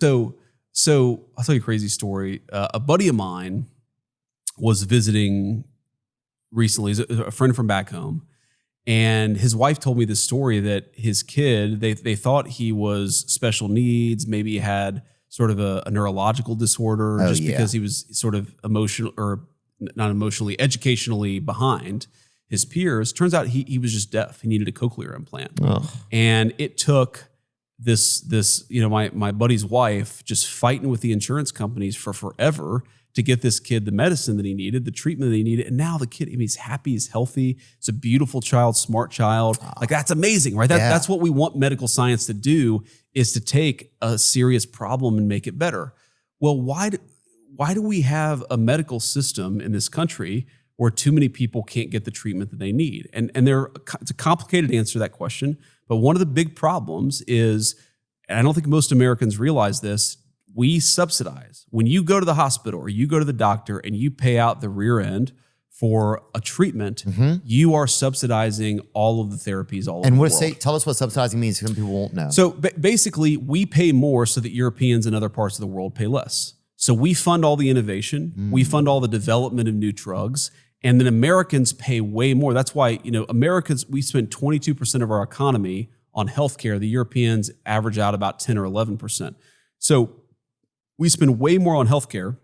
So I'll tell you a crazy story. A buddy of mine was visiting recently, a friend from back home, and his wife told me this story that his kid, they thought he was special needs, maybe he had sort of a neurological disorder because he was sort of emotional, or not emotionally, educationally behind his peers. Turns out he was just deaf. He needed a cochlear implant. And it took this, my buddy's wife just fighting with the insurance companies for forever to get this kid the medicine that he needed, the treatment that he needed. And now the kid, he's happy, he's healthy. It's a beautiful child, smart child. Like, that's amazing, right? That's what we want medical science to do, is to take a serious problem and make it better. Well, why do we have a medical system in this country where too many people can't get the treatment that they need? And it's a complicated answer to that question. But one of the big problems is, and I don't think most Americans realize this, we subsidize. When you go to the hospital or you go to the doctor and you pay out the rear end for a treatment, you are subsidizing all of the therapies all over the world. Tell us what subsidizing means. Some people won't know. So basically, we pay more so that Europeans and other parts of the world pay less. So we fund all the innovation, we fund all the development of new drugs, and then Americans pay way more. That's why, Americans, we spend 22% of our economy on healthcare. The Europeans average out about 10 or 11%. So we spend way more on healthcare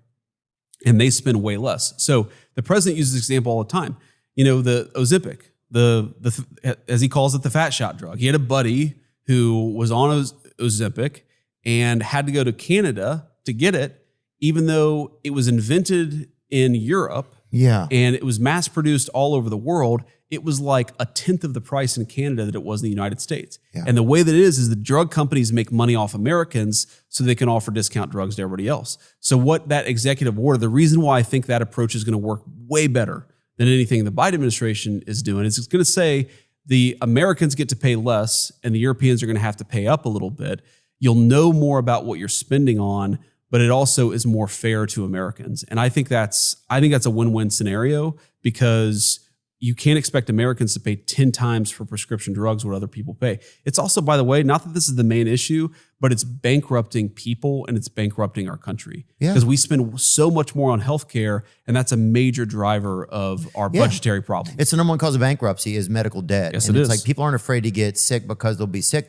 and they spend way less. So the president uses this example all the time. The Ozempic, as he calls it, the fat shot drug. He had a buddy who was on Ozempic and had to go to Canada to get it, even though it was invented in Europe. And it was mass produced all over the world. It was like a tenth of the price in Canada that it was in the United States. And the way that it is the drug companies make money off Americans so they can offer discount drugs to everybody else. So what that executive order, the reason why I think that approach is going to work way better than anything the Biden administration is doing, is it's going to say the Americans get to pay less and the Europeans are going to have to pay up a little bit. You'll know more about what you're spending on, but it also is more fair to Americans. And I think that's a win-win scenario, because you can't expect Americans to pay 10 times for prescription drugs what other people pay. It's also, by the way, not that this is the main issue, but it's bankrupting people and it's bankrupting our country. Because we spend so much more on healthcare, and that's a major driver of our budgetary problem. It's the number one cause of bankruptcy is medical debt. Yes, and it it's is. like people aren't afraid to get sick because they'll be sick